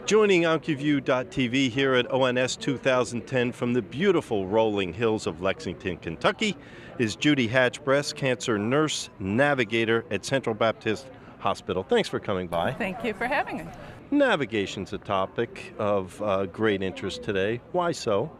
Joining Oncology.TV here at ONS 2010 from the beautiful rolling hills of Lexington, Kentucky, is Judith Hatch, breast cancer nurse navigator at Central Baptist Hospital. Thanks for coming by. Thank you for having me. Navigation's a topic of great interest today. Why so?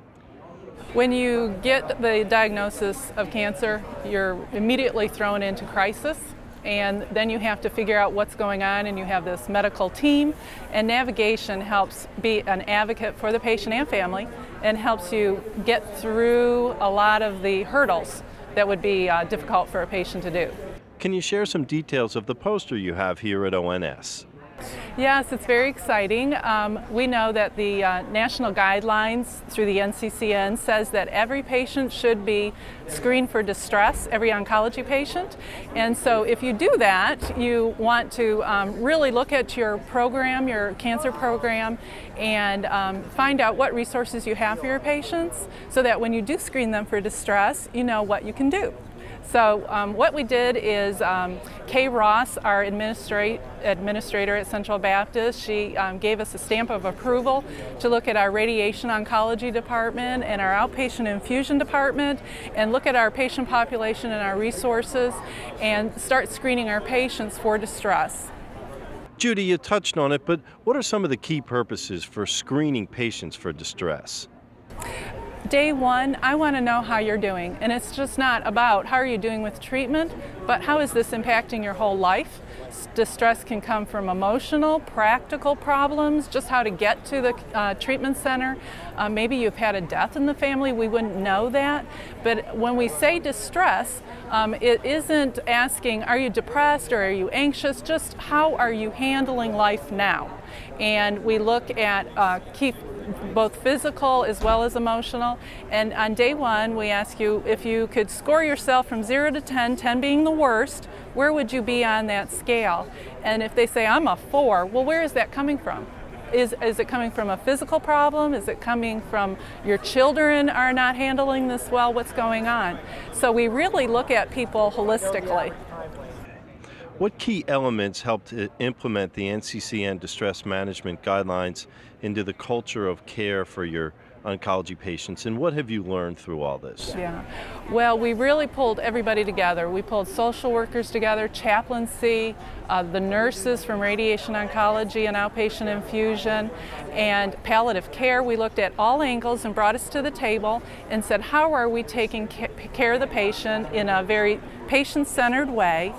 When you get the diagnosis of cancer, you're immediately thrown into crisis, and then you have to figure out what's going on, and you have this medical team, and navigation helps be an advocate for the patient and family and helps you get through a lot of the hurdles that would be difficult for a patient to do. Can you share some details of the poster you have here at ONS? Yes, it's very exciting. We know that the national guidelines through the NCCN says that every patient should be screened for distress, every oncology patient. And so if you do that, you want to really look at your program, your cancer program, and find out what resources you have for your patients so that when you do screen them for distress, you know what you can do. So what we did is Kay Ross, our administrator at Central Baptist, she gave us a stamp of approval to look at our radiation oncology department and our outpatient infusion department and look at our patient population and our resources and start screening our patients for distress. Judy, you touched on it, but what are some of the key purposes for screening patients for distress? Day one, I want to know how you're doing, and it's just not about how are you doing with treatment, but how is this impacting your whole life. Distress can come from emotional, practical problems, just how to get to the treatment center. Maybe you've had a death in the family, we wouldn't know that. But when we say distress, it isn't asking, are you depressed or are you anxious, just how are you handling life now? And we look at both physical as well as emotional. And on day one, we ask you if you could score yourself from 0 to 10, 10 being the worst, where would you be on that scale? And if they say, I'm a 4, well, where is that coming from? Is it coming from a physical problem? Is it coming from your children are not handling this well? What's going on? So we really look at people holistically. What key elements helped to implement the NCCN distress management guidelines into the culture of care for your oncology patients, and what have you learned through all this? Yeah, well, we really pulled everybody together. We pulled social workers together, chaplaincy, the nurses from radiation oncology and outpatient infusion, and palliative care. We looked at all angles and brought us to the table and said, how are we taking care of the patient in a very patient-centered way?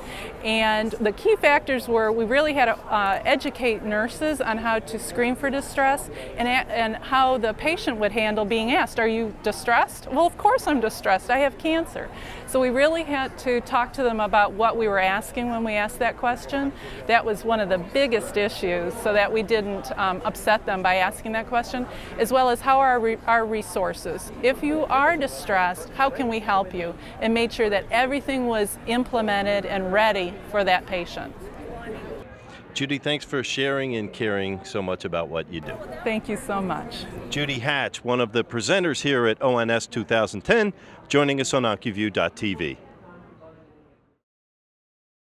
And the key factors were we really had to educate nurses on how to screen for distress and how the patient would handle being asked, are you distressed? Well, of course I'm distressed, I have cancer. So we really had to talk to them about what we were asking when we asked that question. That was one of the biggest issues, so that we didn't upset them by asking that question, as well as how are our resources. If you are distressed, how can we help you? And made sure that everything was implemented and ready for that patient. Judy, thanks for sharing and caring so much about what you do. Thank you so much. Judith Hatch, one of the presenters here at ONS 2010, joining us on Oncology.TV.